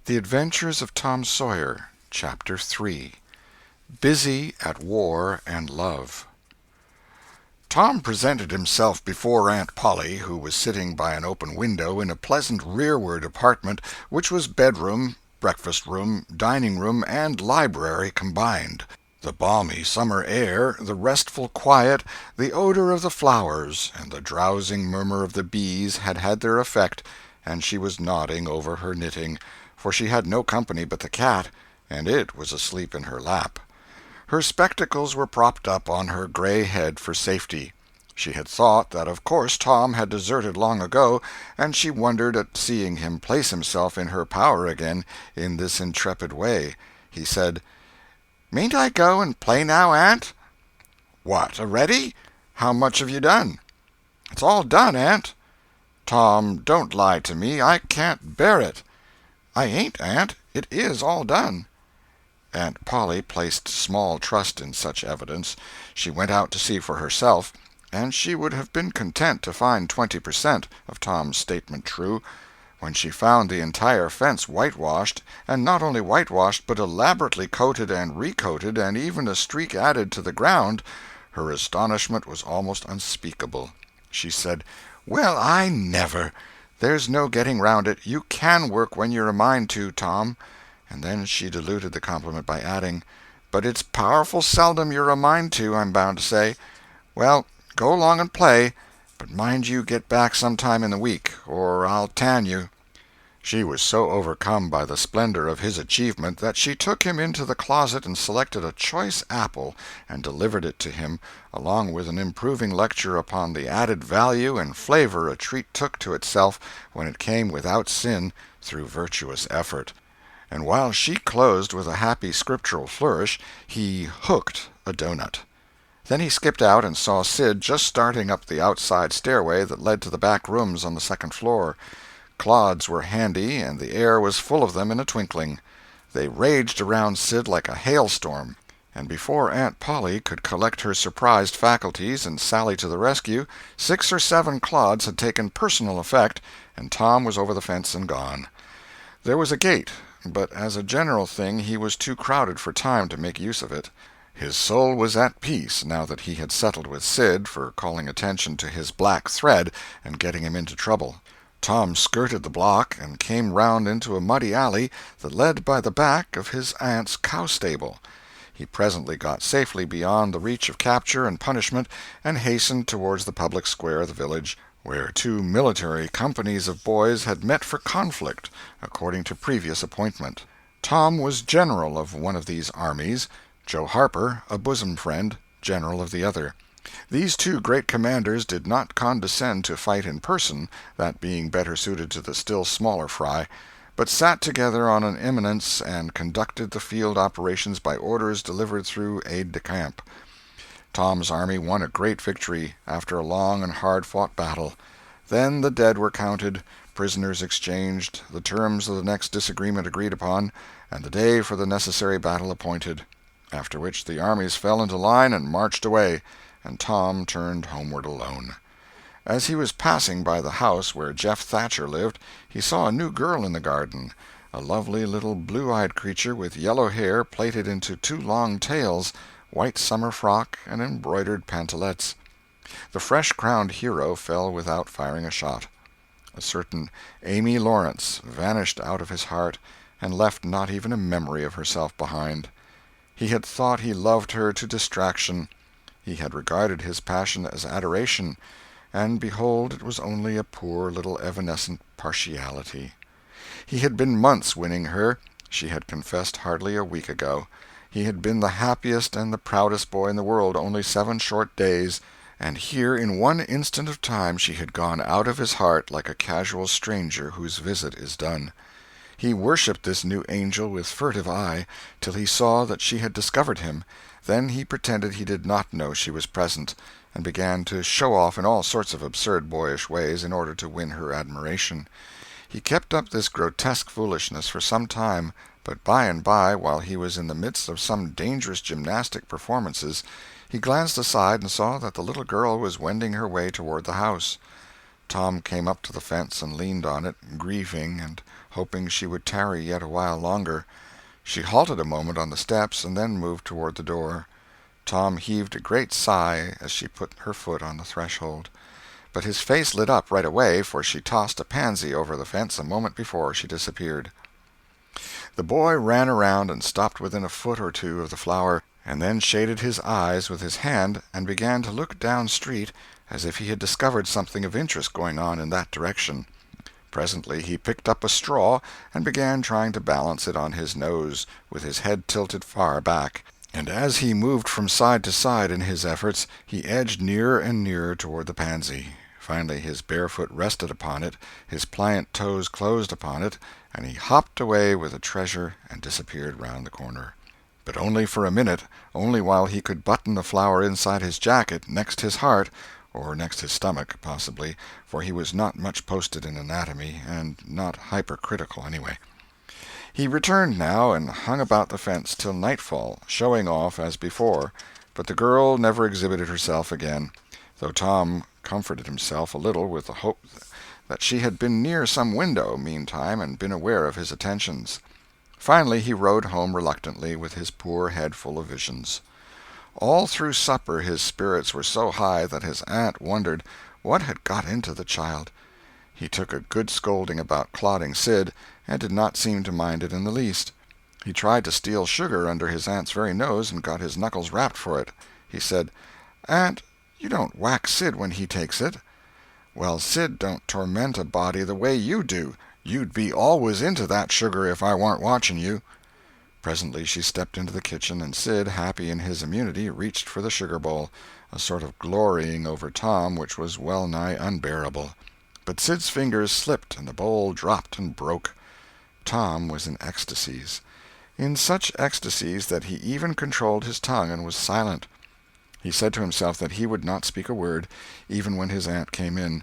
The Adventures of Tom Sawyer, Chapter 3. Busy at War and Love. Tom presented himself before Aunt Polly, who was sitting by an open window in a pleasant rearward apartment which was bedroom, breakfast-room, dining-room, and library combined. The balmy summer air, the restful quiet, the odor of the flowers, and the drowsing murmur of the bees had had their effect, and she was nodding over her knitting, for she had no company but the cat, and it was asleep in her lap. Her spectacles were propped up on her gray head for safety. She had thought that of course Tom had deserted long ago, and she wondered at seeing him place himself in her power again in this intrepid way. He said, "Mayn't I go and play now, Aunt?" "What, a-ready? How much have you done?" "It's all done, Aunt." "Tom, don't lie to me. I can't bear it." "I ain't, Aunt. It is all done." Aunt Polly placed small trust in such evidence. She went out to see for herself, and she would have been content to find 20% of Tom's statement true. When she found the entire fence whitewashed, and not only whitewashed but elaborately coated and recoated, and even a streak added to the ground, her astonishment was almost unspeakable. She said, "Well, I never! There's no getting round it. You can work when you're a mind to, Tom." And then she diluted the compliment by adding, "But it's powerful seldom you're a mind to, I'm bound to say. Well, go along and play, but mind you get back some time in the week, or I'll tan you." She was so overcome by the splendor of his achievement that she took him into the closet and selected a choice apple and delivered it to him, along with an improving lecture upon the added value and flavor a treat took to itself when it came without sin through virtuous effort. And while she closed with a happy scriptural flourish, he hooked a doughnut. Then he skipped out and saw Sid just starting up the outside stairway that led to the back rooms on the second floor. Clods were handy, and the air was full of them in a twinkling. They raged around Sid like a hailstorm, and before Aunt Polly could collect her surprised faculties and sally to the rescue, 6 or 7 clods had taken personal effect, and Tom was over the fence and gone. There was a gate, but as a general thing he was too crowded for time to make use of it. His soul was at peace now that he had settled with Sid for calling attention to his black thread and getting him into trouble. Tom skirted the block and came round into a muddy alley that led by the back of his aunt's cow-stable. He presently got safely beyond the reach of capture and punishment and hastened towards the public square of the village, where 2 military companies of boys had met for conflict, according to previous appointment. Tom was general of one of these armies, Joe Harper, a bosom friend, general of the other. These 2 great commanders did not condescend to fight in person, that being better suited to the still smaller fry, but sat together on an eminence and conducted the field operations by orders delivered through aide-de-camp. Tom's army won a great victory after a long and hard-fought battle. Then the dead were counted, prisoners exchanged, the terms of the next disagreement agreed upon, and the day for the necessary battle appointed, after which the armies fell into line and marched away, and Tom turned homeward alone. As he was passing by the house where Jeff Thatcher lived, he saw a new girl in the garden, a lovely little blue-eyed creature with yellow hair plaited into 2 long tails, white summer frock, and embroidered pantalettes. The fresh-crowned hero fell without firing a shot. A certain Amy Lawrence vanished out of his heart and left not even a memory of herself behind. He had thought he loved her to distraction. He had regarded his passion as adoration, and behold it was only a poor little evanescent partiality. He had been months winning her. She had confessed hardly a week ago. He had been the happiest and the proudest boy in the world only 7 short days, and here in one instant of time she had gone out of his heart like a casual stranger whose visit is done. He worshipped this new angel with furtive eye, till he saw that she had discovered him. Then he pretended he did not know she was present, and began to show off in all sorts of absurd boyish ways in order to win her admiration. He kept up this grotesque foolishness for some time, but by and by, while he was in the midst of some dangerous gymnastic performances, he glanced aside and saw that the little girl was wending her way toward the house. Tom came up to the fence and leaned on it, grieving and hoping she would tarry yet a while longer. She halted a moment on the steps and then moved toward the door. Tom heaved a great sigh as she put her foot on the threshold. But his face lit up right away, for she tossed a pansy over the fence a moment before she disappeared. The boy ran around and stopped within a foot or two of the flower, and then shaded his eyes with his hand and began to look down street as if he had discovered something of interest going on in that direction. Presently he picked up a straw and began trying to balance it on his nose, with his head tilted far back, and as he moved from side to side in his efforts, he edged nearer and nearer toward the pansy. Finally his bare foot rested upon it, his pliant toes closed upon it, and he hopped away with the treasure and disappeared round the corner. But only for a minute, only while he could button the flower inside his jacket, next his heart, or next his stomach, possibly, for he was not much posted in anatomy, and not hypercritical anyway. He returned now and hung about the fence till nightfall, showing off as before, but the girl never exhibited herself again, though Tom comforted himself a little with the hope that she had been near some window meantime and been aware of his attentions. Finally he rode home reluctantly, with his poor head full of visions. All through supper his spirits were so high that his aunt wondered what had got into the child. He took a good scolding about clodding Sid, and did not seem to mind it in the least. He tried to steal sugar under his aunt's very nose, and got his knuckles rapped for it. He said, "Aunt, you don't whack Sid when he takes it." "Well, Sid don't torment a body the way you do. You'd be always into that sugar if I warn't watching you." Presently she stepped into the kitchen, and Sid, happy in his immunity, reached for the sugar bowl, a sort of glorying over Tom which was well nigh unbearable. But Sid's fingers slipped, and the bowl dropped and broke. Tom was in ecstasies. In such ecstasies that he even controlled his tongue and was silent. He said to himself that he would not speak a word, even when his aunt came in,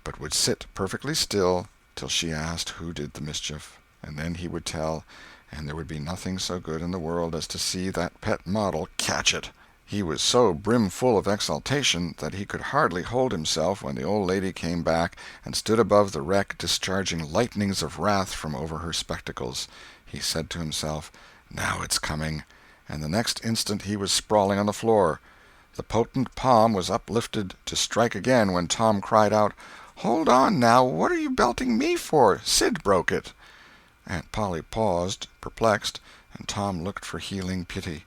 but would sit perfectly still till she asked who did the mischief, and then he would tell, and there would be nothing so good in the world as to see that pet model catch it. He was so brimful of exultation that he could hardly hold himself when the old lady came back and stood above the wreck discharging lightnings of wrath from over her spectacles. He said to himself, "Now it's coming," and the next instant he was sprawling on the floor. The potent palm was uplifted to strike again when Tom cried out, "Hold on, now, what are you belting me for? Sid broke it." Aunt Polly paused, perplexed, and Tom looked for healing pity.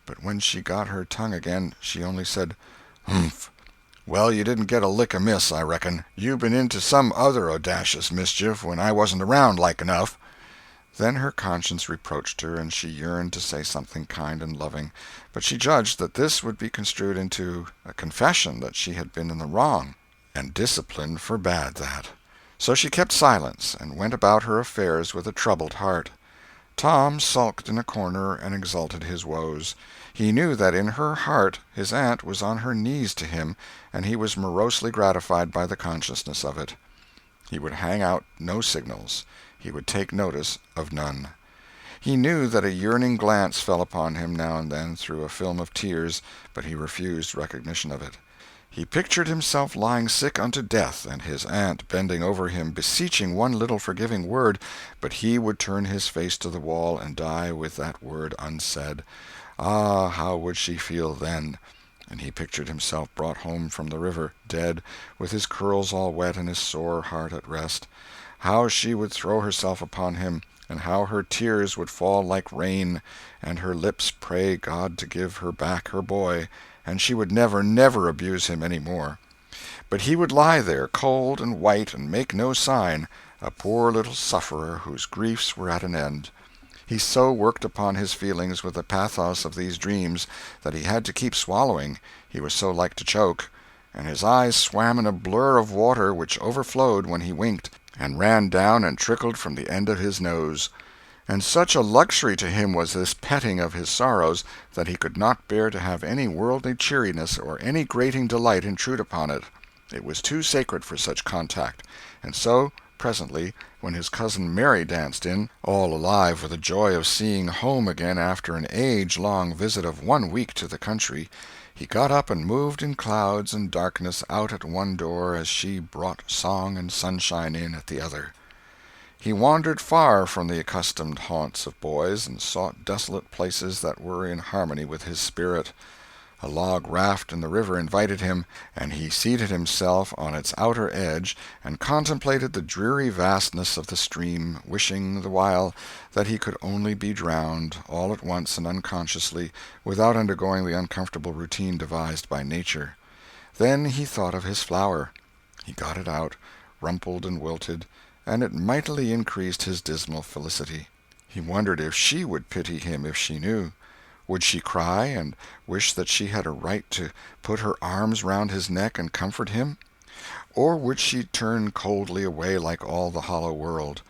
But when she got her tongue again, she only said, "Humph! Well, you didn't get a lick amiss, I reckon. You been into some other audacious mischief when I wasn't around, like enough." Then her conscience reproached her, and she yearned to say something kind and loving, but she judged that this would be construed into a confession that she had been in the wrong, and discipline forbade that. So she kept silence, and went about her affairs with a troubled heart. Tom sulked in a corner and exulted his woes. He knew that in her heart his aunt was on her knees to him, and he was morosely gratified by the consciousness of it. He would hang out no signals. He would take notice of none. He knew that a yearning glance fell upon him now and then through a film of tears, but he refused recognition of it. He pictured himself lying sick unto death, and his aunt bending over him, beseeching one little forgiving word, but he would turn his face to the wall and die with that word unsaid. Ah, how would she feel then? And he pictured himself brought home from the river, dead, with his curls all wet and his sore heart at rest. How she would throw herself upon him, and how her tears would fall like rain, and her lips pray God to give her back her boy, and she would never, never abuse him any more. But he would lie there, cold and white, and make no sign, a poor little sufferer whose griefs were at an end. He so worked upon his feelings with the pathos of these dreams that he had to keep swallowing, he was so like to choke, and his eyes swam in a blur of water which overflowed when he winked, and ran down and trickled from the end of his nose. And such a luxury to him was this petting of his sorrows that he could not bear to have any worldly cheeriness or any grating delight intrude upon it. It was too sacred for such contact, and so, presently, when his cousin Mary danced in, all alive with the joy of seeing home again after an age-long visit of 1 week to the country, he got up and moved in clouds and darkness out at one door as she brought song and sunshine in at the other. He wandered far from the accustomed haunts of boys, and sought desolate places that were in harmony with his spirit. A log raft in the river invited him, and he seated himself on its outer edge and contemplated the dreary vastness of the stream, wishing the while that he could only be drowned, all at once and unconsciously, without undergoing the uncomfortable routine devised by nature. Then he thought of his flower. He got it out, rumpled and wilted, and it mightily increased his dismal felicity. He wondered if she would pity him if she knew. Would she cry and wish that she had a right to put her arms round his neck and comfort him? Or would she turn coldly away like all the hollow world?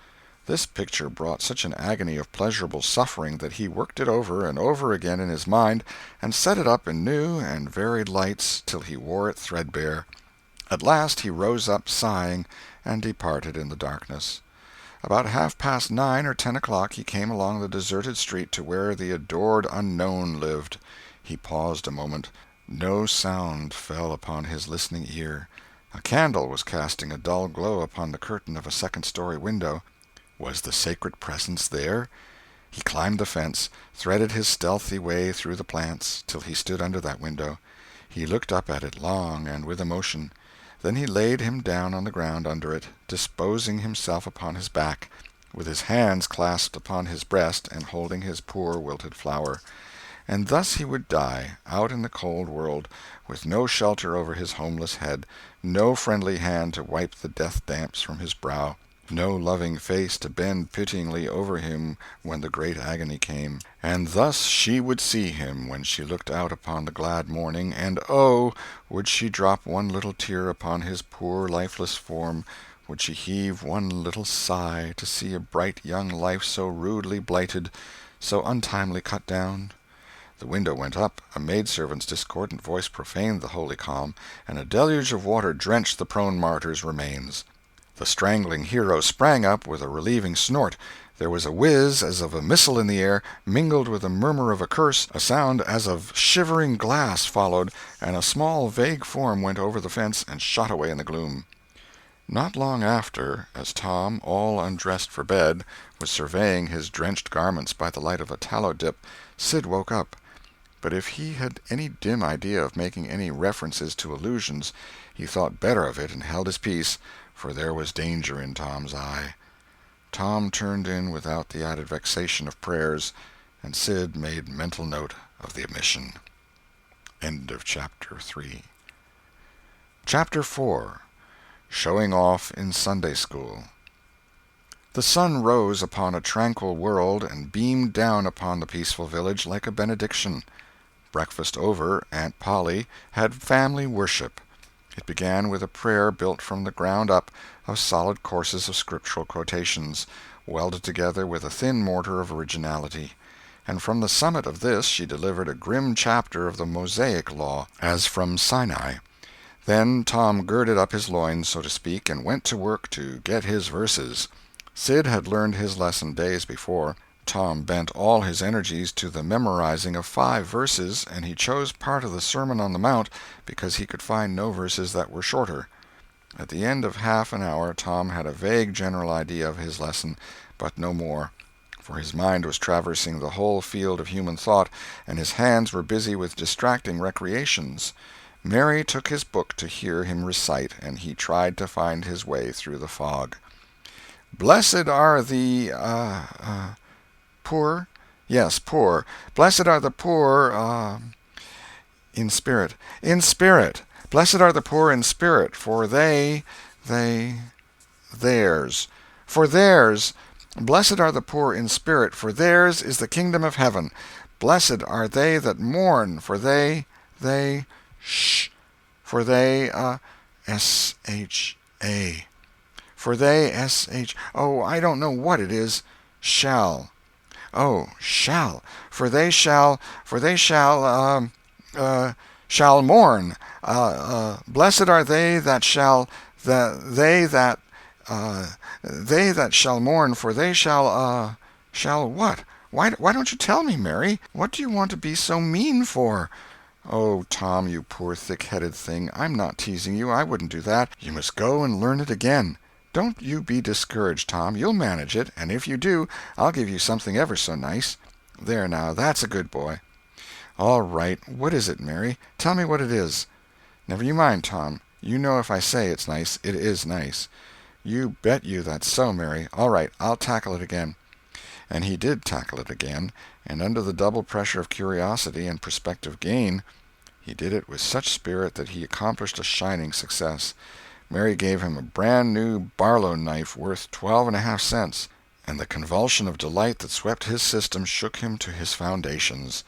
This picture brought such an agony of pleasurable suffering that he worked it over and over again in his mind, and set it up in new and varied lights till he wore it threadbare. At last he rose up sighing, and departed in the darkness. About 9:30 or 10 o'clock he came along the deserted street to where the adored unknown lived. He paused a moment. No sound fell upon his listening ear. A candle was casting a dull glow upon the curtain of a second-story window. Was the sacred presence there? He climbed the fence, threaded his stealthy way through the plants, till he stood under that window. He looked up at it long and with emotion. Then he laid him down on the ground under it, disposing himself upon his back, with his hands clasped upon his breast and holding his poor wilted flower. And thus he would die, out in the cold world, with no shelter over his homeless head, no friendly hand to wipe the death damps from his brow, no loving face to bend pityingly over him when the great agony came. And thus she would see him when she looked out upon the glad morning, and oh, would she drop one little tear upon his poor lifeless form, would she heave one little sigh to see a bright young life so rudely blighted, so untimely cut down? The window went up, a maidservant's discordant voice profaned the holy calm, and a deluge of water drenched the prone martyr's remains. The strangling hero sprang up with a relieving snort. There was a whiz as of a missile in the air, mingled with a murmur of a curse. A sound as of shivering glass followed, and a small vague form went over the fence and shot away in the gloom. Not long after, as Tom, all undressed for bed, was surveying his drenched garments by the light of a tallow dip, Sid woke up. But if he had any dim idea of making any references to illusions, he thought better of it and held his peace, for there was danger in Tom's eye. Tom turned in without the added vexation of prayers, and Sid made mental note of the omission. End of Chapter 3. Chapter 4. Showing Off in Sunday School. The sun rose upon a tranquil world and beamed down upon the peaceful village like a benediction. Breakfast over, Aunt Polly had family worship. It began with a prayer built from the ground up of solid courses of scriptural quotations, welded together with a thin mortar of originality. And from the summit of this she delivered a grim chapter of the Mosaic law, as from Sinai. Then Tom girded up his loins, so to speak, and went to work to get his verses. Sid had learned his lesson days before. Tom bent all his energies to the memorizing of 5 verses, and he chose part of the Sermon on the Mount because he could find no verses that were shorter. At the end of half an hour Tom had a vague general idea of his lesson, but no more, for his mind was traversing the whole field of human thought, and his hands were busy with distracting recreations. Mary took his book to hear him recite, and he tried to find his way through the fog. Blessed are the poor? Yes, poor. Blessed are the poor, in spirit. In spirit. Blessed are the poor in spirit, for theirs. For theirs. Blessed are the poor in spirit, for theirs is the kingdom of heaven. Blessed are they that mourn, for they, for they, S-H-A. For they, S-H, oh, I don't know what it is, shall. Oh, shall. For they shall mourn. Blessed are they that shall, they that shall mourn, for they shall what? Why don't you tell me, Mary? What do you want to be so mean for? Oh, Tom, you poor thick-headed thing, I'm not teasing you. I wouldn't do that. You must go and learn it again. Don't you be discouraged, Tom. You'll manage it, and if you do, I'll give you something ever so nice. There now, that's a good boy." "All right. What is it, Mary? Tell me what it is." "Never you mind, Tom. You know if I say it's nice, it is nice." "You bet you that's so, Mary. All right, I'll tackle it again." And he did tackle it again, and under the double pressure of curiosity and prospective gain, he did it with such spirit that he accomplished a shining success. Mary gave him a brand-new Barlow knife worth 12.5 cents, and the convulsion of delight that swept his system shook him to his foundations.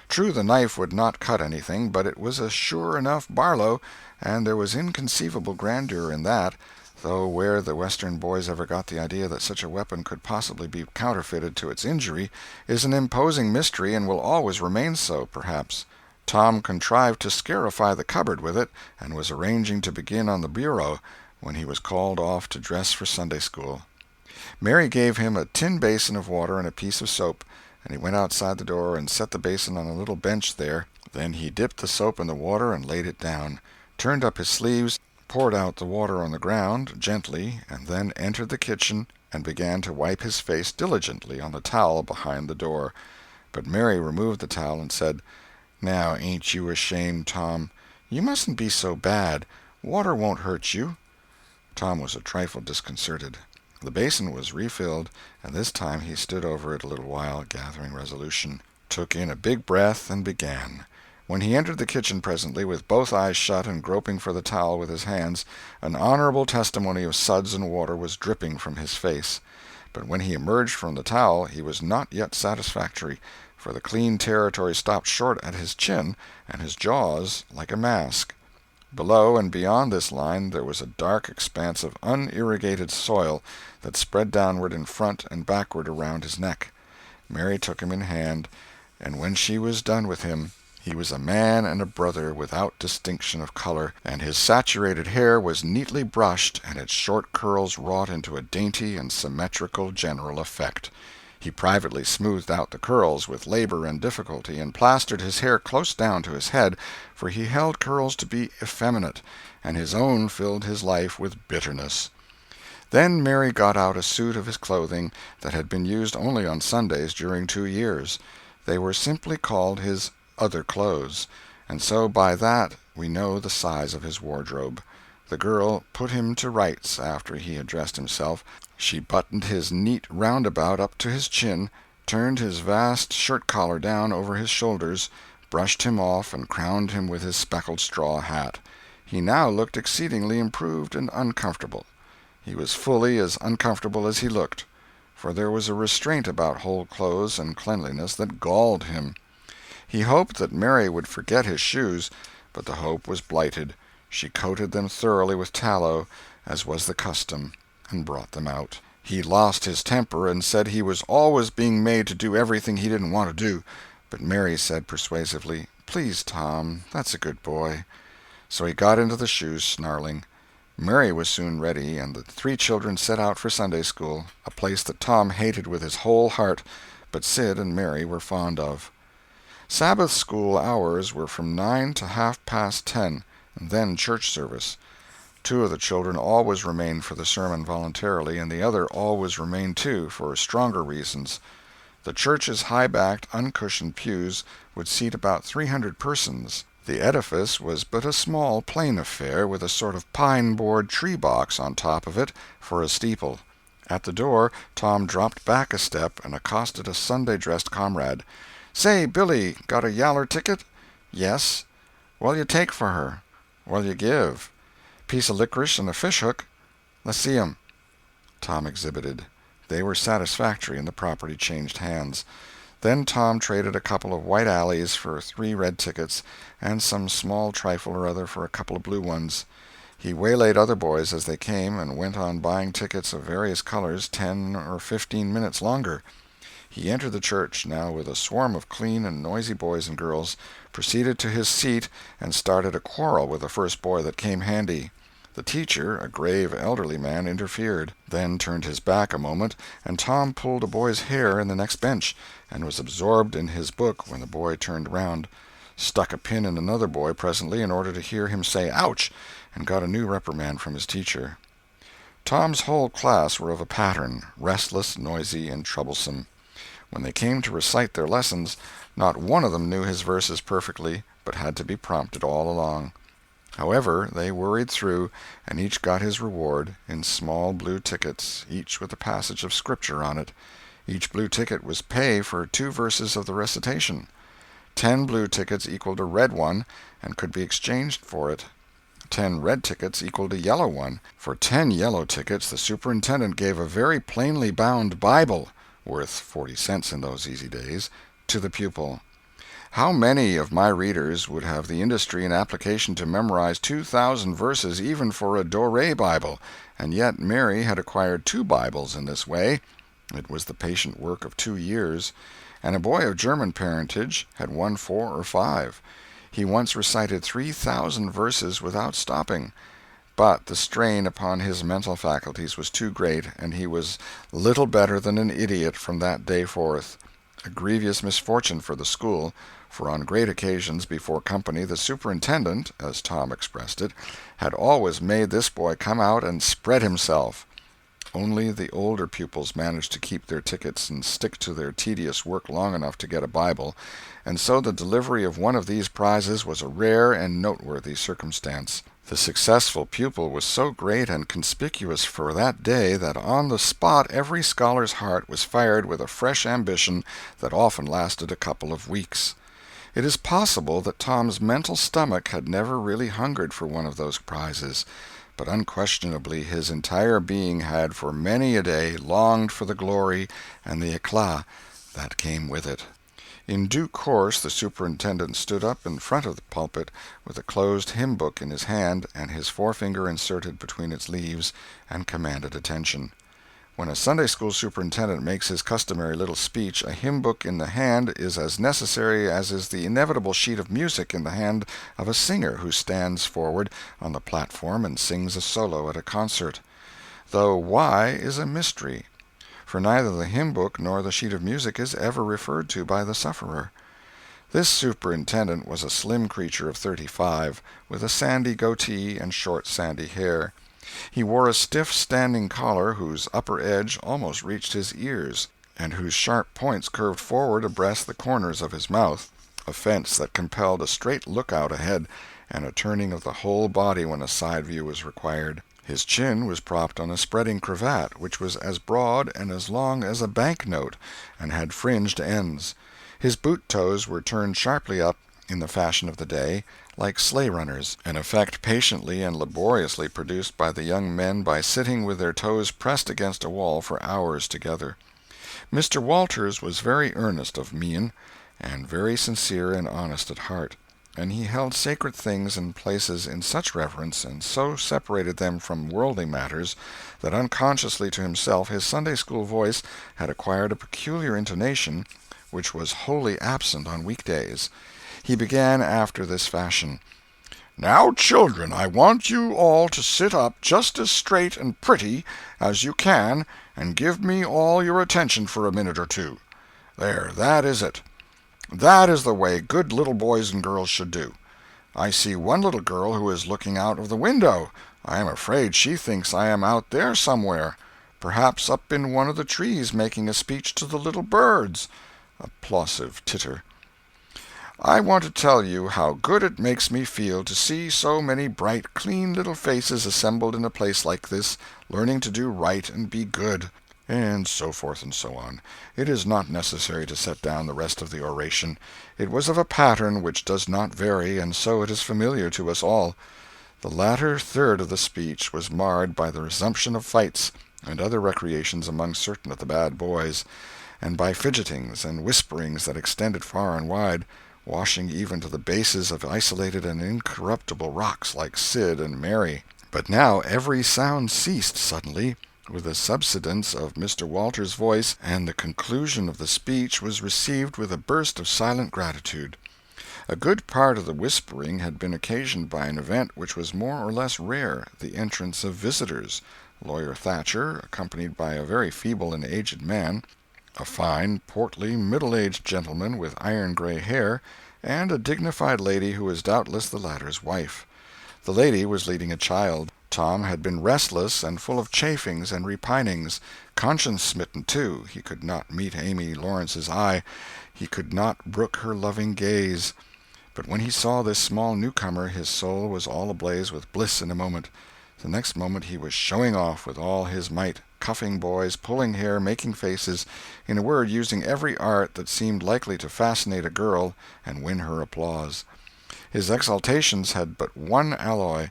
True, the knife would not cut anything, but it was a sure enough Barlow, and there was inconceivable grandeur in that, though where the Western boys ever got the idea that such a weapon could possibly be counterfeited to its injury is an imposing mystery and will always remain so, perhaps. Tom contrived to scarify the cupboard with it, and was arranging to begin on the bureau, when he was called off to dress for Sunday school. Mary gave him a tin basin of water and a piece of soap, and he went outside the door and set the basin on a little bench there. Then he dipped the soap in the water and laid it down, turned up his sleeves, poured out the water on the ground, gently, and then entered the kitchen and began to wipe his face diligently on the towel behind the door. But Mary removed the towel and said, "Now ain't you ashamed, Tom? You mustn't be so bad. Water won't hurt you." Tom was a trifle disconcerted. The basin was refilled, and this time he stood over it a little while, gathering resolution, took in a big breath, and began. When he entered the kitchen presently, with both eyes shut and groping for the towel with his hands, an honorable testimony of suds and water was dripping from his face. But when he emerged from the towel he was not yet satisfactory, for the clean territory stopped short at his chin, and his jaws like a mask. Below and beyond this line there was a dark expanse of unirrigated soil that spread downward in front and backward around his neck. Mary took him in hand, and when she was done with him, he was a man and a brother without distinction of color, and his saturated hair was neatly brushed and its short curls wrought into a dainty and symmetrical general effect. He privately smoothed out the curls with labor and difficulty, and plastered his hair close down to his head, for he held curls to be effeminate, and his own filled his life with bitterness. Then Mary got out a suit of his clothing that had been used only on Sundays during 2 years. They were simply called his other clothes, and so by that we know the size of his wardrobe. The girl put him to rights after he had dressed himself. She buttoned his neat roundabout up to his chin, turned his vast shirt-collar down over his shoulders, brushed him off, and crowned him with his speckled straw hat. He now looked exceedingly improved and uncomfortable. He was fully as uncomfortable as he looked, for there was a restraint about whole clothes and cleanliness that galled him. He hoped that Mary would forget his shoes, but the hope was blighted. She coated them thoroughly with tallow, as was the custom, and brought them out. He lost his temper and said he was always being made to do everything he didn't want to do, but Mary said persuasively, "Please, Tom, that's a good boy." So he got into the shoes, snarling. Mary was soon ready, and the 3 children set out for Sunday school, a place that Tom hated with his whole heart, but Sid and Mary were fond of. Sabbath school hours were from 9 to 10:30, and then church service. 2 of the children always remained for the sermon voluntarily, and the other always remained too, for stronger reasons. The church's high-backed, uncushioned pews would seat about 300 persons. The edifice was but a small, plain affair, with a sort of pine-board tree-box on top of it for a steeple. At the door Tom dropped back a step and accosted a Sunday-dressed comrade. "Say, Billy, got a yaller ticket?" "Yes." "What'll you take for her?" "What'll you give?" "Piece of licorice and a fish-hook." "Let's see 'em." Tom exhibited. They were satisfactory, and the property changed hands. Then Tom traded a couple of white alleys for 3 red tickets, and some small trifle or other for a couple of blue ones. He waylaid other boys as they came, and went on buying tickets of various colors 10 or 15 minutes longer. He entered the church, now with a swarm of clean and noisy boys and girls, proceeded to his seat, and started a quarrel with the first boy that came handy. The teacher, a grave elderly man, interfered, then turned his back a moment, and Tom pulled a boy's hair in the next bench, and was absorbed in his book when the boy turned round, stuck a pin in another boy presently in order to hear him say "ouch," and got a new reprimand from his teacher. Tom's whole class were of a pattern, restless, noisy, and troublesome. When they came to recite their lessons, not one of them knew his verses perfectly, but had to be prompted all along. However, they worried through, and each got his reward, in small blue tickets, each with a passage of Scripture on it. Each blue ticket was pay for 2 verses of the recitation. 10 blue tickets equaled a red one, and could be exchanged for it. 10 red tickets equaled a yellow one. For 10 yellow tickets the superintendent gave a very plainly bound Bible, worth 40 cents in those easy days, to the pupil. How many of my readers would have the industry and application to memorize 2,000 verses even for a Doré Bible, and yet Mary had acquired 2 Bibles in this way. It was the patient work of 2 years, and a boy of German parentage had won 4 or 5. He once recited 3,000 verses without stopping. But the strain upon his mental faculties was too great, and he was little better than an idiot from that day forth. A grievous misfortune for the school, for on great occasions before company the superintendent, as Tom expressed it, had always made this boy come out and spread himself. Only the older pupils managed to keep their tickets and stick to their tedious work long enough to get a Bible, and so the delivery of one of these prizes was a rare and noteworthy circumstance. The successful pupil was so great and conspicuous for that day that on the spot every scholar's heart was fired with a fresh ambition that often lasted a couple of weeks. It is possible that Tom's mental stomach had never really hungered for one of those prizes, but unquestionably his entire being had for many a day longed for the glory and the éclat that came with it. In due course the superintendent stood up in front of the pulpit with a closed hymn-book in his hand and his forefinger inserted between its leaves, and commanded attention. When a Sunday school superintendent makes his customary little speech, a hymn-book in the hand is as necessary as is the inevitable sheet of music in the hand of a singer who stands forward on the platform and sings a solo at a concert. Though why is a mystery, for neither the hymn-book nor the sheet of music is ever referred to by the sufferer. This superintendent was a slim creature of 35, with a sandy goatee and short sandy hair. He wore a stiff standing collar whose upper edge almost reached his ears, and whose sharp points curved forward abreast the corners of his mouth, a fence that compelled a straight look-out ahead and a turning of the whole body when a side view was required. His chin was propped on a spreading cravat, which was as broad and as long as a bank-note, and had fringed ends. His boot-toes were turned sharply up, in the fashion of the day, like sleigh-runners, an effect patiently and laboriously produced by the young men by sitting with their toes pressed against a wall for hours together. Mr. Walters was very earnest of mien, and very sincere and honest at heart, and he held sacred things and places in such reverence, and so separated them from worldly matters, that unconsciously to himself his Sunday-school voice had acquired a peculiar intonation which was wholly absent on weekdays. He began after this fashion: "Now, children, I want you all to sit up just as straight and pretty as you can and give me all your attention for a minute or two. There, that is it. That is the way good little boys and girls should do. I see one little girl who is looking out of the window. I am afraid she thinks I am out there somewhere, perhaps up in one of the trees making a speech to the little birds." Applausive titter. "I want to tell you how good it makes me feel to see so many bright, clean little faces assembled in a place like this, learning to do right and be good," and so forth and so on. It is not necessary to set down the rest of the oration. It was of a pattern which does not vary, and so it is familiar to us all. The latter third of the speech was marred by the resumption of fights and other recreations among certain of the bad boys, and by fidgetings and whisperings that extended far and wide, washing even to the bases of isolated and incorruptible rocks like Sid and Mary. But now every sound ceased suddenly, with the subsidence of Mr. Walters' voice, and the conclusion of the speech was received with a burst of silent gratitude. A good part of the whispering had been occasioned by an event which was more or less rare, the entrance of visitors. Lawyer Thatcher, accompanied by a very feeble and aged man, a fine, portly, middle-aged gentleman with iron-gray hair, and a dignified lady who was doubtless the latter's wife. The lady was leading a child. Tom had been restless and full of chafings and repinings, conscience-smitten, too. He could not meet Amy Lawrence's eye. He could not brook her loving gaze. But when he saw this small newcomer, his soul was all ablaze with bliss in a moment. The next moment he was showing off with all his might, cuffing boys, pulling hair, making faces, in a word, using every art that seemed likely to fascinate a girl and win her applause. His exaltations had but one alloy,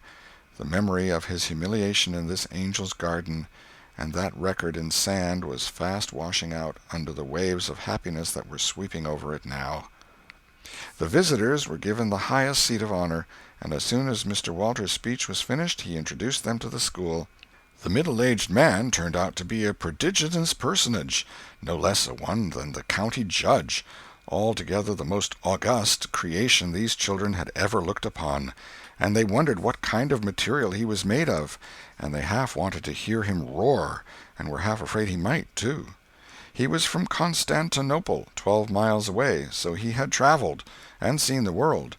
the memory of his humiliation in this angel's garden, and that record in sand was fast washing out under the waves of happiness that were sweeping over it now. The visitors were given the highest seat of honor, and as soon as Mr. Walters's speech was finished he introduced them to the school. The middle-aged man turned out to be a prodigious personage, no less a one than the county judge, altogether the most august creation these children had ever looked upon, and they wondered what kind of material he was made of, and they half wanted to hear him roar, and were half afraid he might, too. He was from Constantinople, 12 miles away, so he had traveled, and seen the world.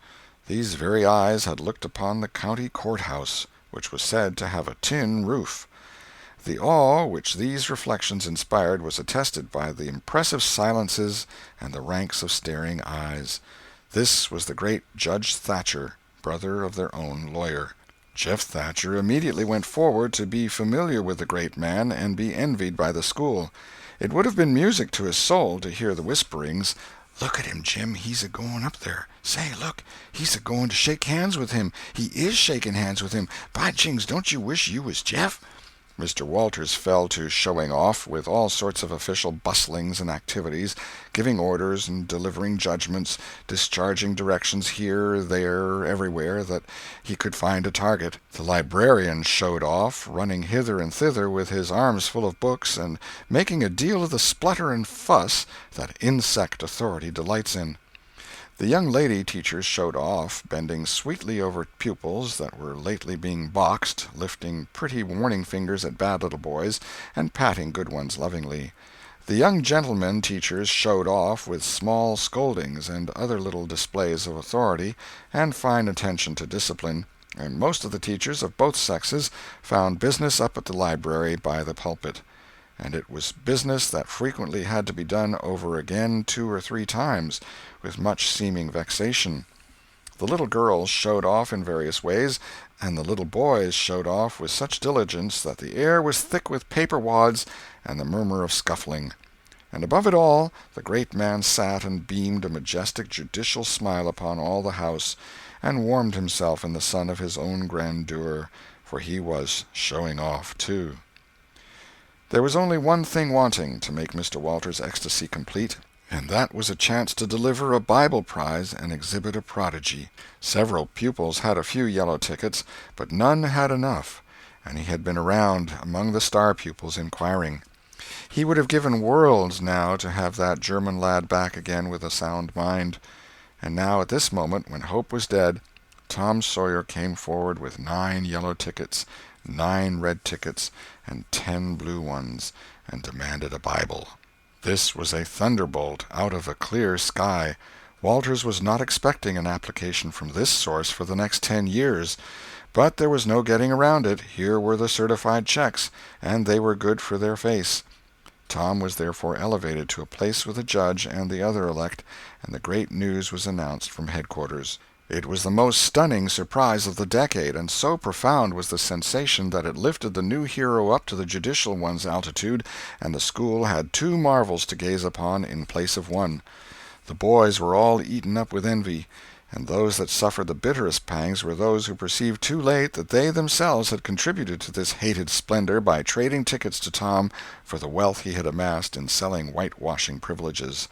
These very eyes had looked upon the county courthouse, which was said to have a tin roof. The awe which these reflections inspired was attested by the impressive silences and the ranks of staring eyes. This was the great Judge Thatcher, brother of their own lawyer. Jeff Thatcher immediately went forward to be familiar with the great man and be envied by the school. It would have been music to his soul to hear the whisperings, "Look at him, Jim, he's a-going up there. Say, look, he's a-going to shake hands with him. He is shaking hands with him. By jings, don't you wish you was Jeff?" Mr. Walters fell to showing off, with all sorts of official bustlings and activities, giving orders and delivering judgments, discharging directions here, there, everywhere that he could find a target. The librarian showed off, running hither and thither with his arms full of books, and making a deal of the splutter and fuss that insect authority delights in. The young lady teachers showed off, bending sweetly over pupils that were lately being boxed, lifting pretty warning fingers at bad little boys, and patting good ones lovingly. The young gentlemen teachers showed off with small scoldings and other little displays of authority and fine attention to discipline, and most of the teachers of both sexes found business up at the library by the pulpit. And it was business that frequently had to be done over again 2 or 3 times, with much seeming vexation. The little girls showed off in various ways, and the little boys showed off with such diligence that the air was thick with paper wads and the murmur of scuffling. And above it all, the great man sat and beamed a majestic judicial smile upon all the house, and warmed himself in the sun of his own grandeur, for he was showing off, too. There was only one thing wanting to make Mr. Walters' ecstasy complete, and that was a chance to deliver a Bible prize and exhibit a prodigy. Several pupils had a few yellow tickets, but none had enough, and he had been around among the star pupils inquiring. He would have given worlds now to have that German lad back again with a sound mind. And now at this moment, when hope was dead, Tom Sawyer came forward with 9 yellow tickets, 9 red tickets, and 10 blue ones, and demanded a Bible. This was a thunderbolt out of a clear sky. Walters was not expecting an application from this source for the next 10 years, but there was no getting around it. Here were the certified checks, and they were good for their face. Tom was therefore elevated to a place with the judge and the other elect, and the great news was announced from headquarters. It was the most stunning surprise of the decade, and so profound was the sensation that it lifted the new hero up to the judicial one's altitude, and the school had 2 marvels to gaze upon in place of one. The boys were all eaten up with envy, and those that suffered the bitterest pangs were those who perceived too late that they themselves had contributed to this hated splendor by trading tickets to Tom for the wealth he had amassed in selling whitewashing privileges.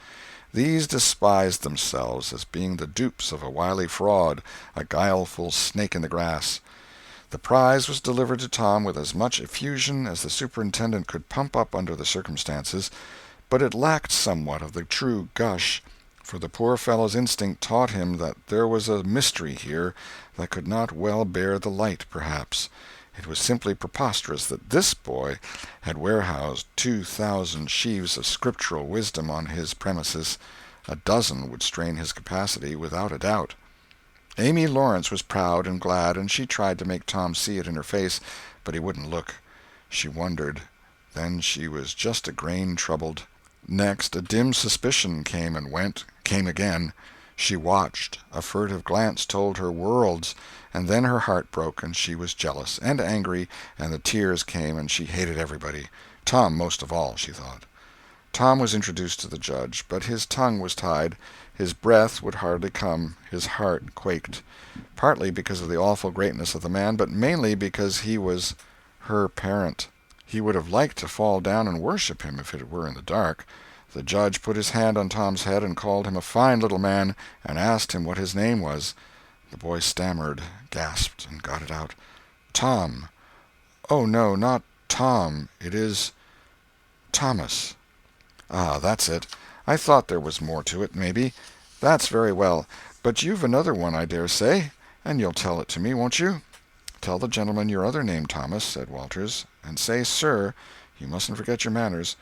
These despised themselves as being the dupes of a wily fraud, a guileful snake in the grass. The prize was delivered to Tom with as much effusion as the superintendent could pump up under the circumstances, but it lacked somewhat of the true gush, for the poor fellow's instinct taught him that there was a mystery here that could not well bear the light, perhaps. It was simply preposterous that this boy had warehoused 2,000 sheaves of scriptural wisdom on his premises. A dozen would strain his capacity, without a doubt. Amy Lawrence was proud and glad, and she tried to make Tom see it in her face, but he wouldn't look. She wondered. Then she was just a grain troubled. Next, a dim suspicion came and went, came again. She watched. A furtive glance told her worlds, and then her heart broke, and she was jealous and angry, and the tears came, and she hated everybody. Tom most of all, she thought. Tom was introduced to the judge, but his tongue was tied, his breath would hardly come, his heart quaked, partly because of the awful greatness of the man, but mainly because he was her parent. He would have liked to fall down and worship him if it were in the dark. The judge put his hand on Tom's head and called him a fine little man, and asked him what his name was. The boy stammered, gasped, and got it out. "Tom." "Oh, no, not Tom. It is Thomas." "Ah, that's it. I thought there was more to it, maybe. That's very well. But you've another one, I dare say, and you'll tell it to me, won't you?" "Tell the gentleman your other name, Thomas," said Walters, "and say sir. You mustn't forget your manners."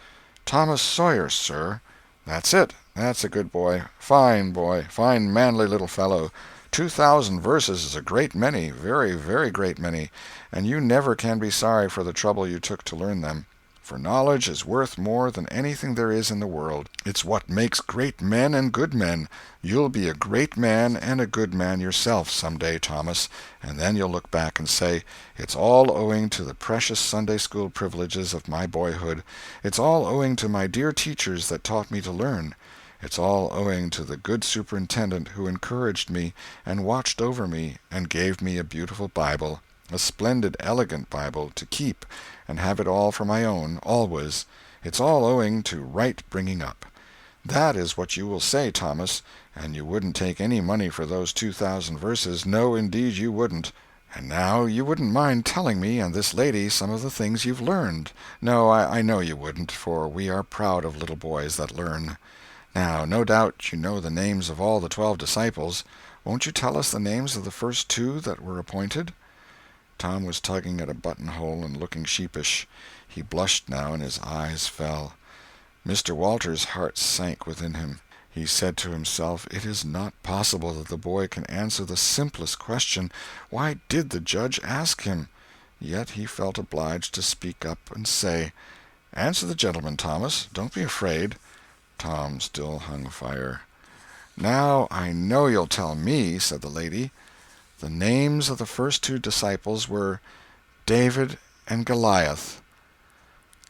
"Thomas Sawyer, sir." "That's it. That's a good boy. Fine boy. Fine manly little fellow. 2,000 verses is a great many, very, very great many, and you never can be sorry for the trouble you took to learn them. For knowledge is worth more than anything there is in the world. It's what makes great men and good men. You'll be a great man and a good man yourself some day, Thomas, and then you'll look back and say, it's all owing to the precious Sunday school privileges of my boyhood. It's all owing to my dear teachers that taught me to learn. It's all owing to the good superintendent who encouraged me and watched over me and gave me a beautiful Bible, a splendid, elegant Bible, to keep and have it all for my own, always. It's all owing to right bringing up. That is what you will say, Thomas, and you wouldn't take any money for those 2,000 verses. No, indeed you wouldn't. And now you wouldn't mind telling me and this lady some of the things you've learned. No, I know you wouldn't, for we are proud of little boys that learn. Now, no doubt you know the names of all the 12 disciples. Won't you tell us the names of the first 2 that were appointed?" Tom was tugging at a buttonhole and looking sheepish. He blushed now, and his eyes fell. Mr. Walters' heart sank within him. He said to himself, it is not possible that the boy can answer the simplest question. Why did the judge ask him? Yet he felt obliged to speak up and say, "Answer the gentleman, Thomas. Don't be afraid." Tom still hung fire. "Now I know you'll tell me," said the lady. "The names of the first 2 disciples were David and Goliath."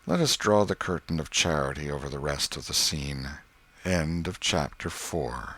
Let us draw the curtain of charity over the rest of the scene. End of chapter 4.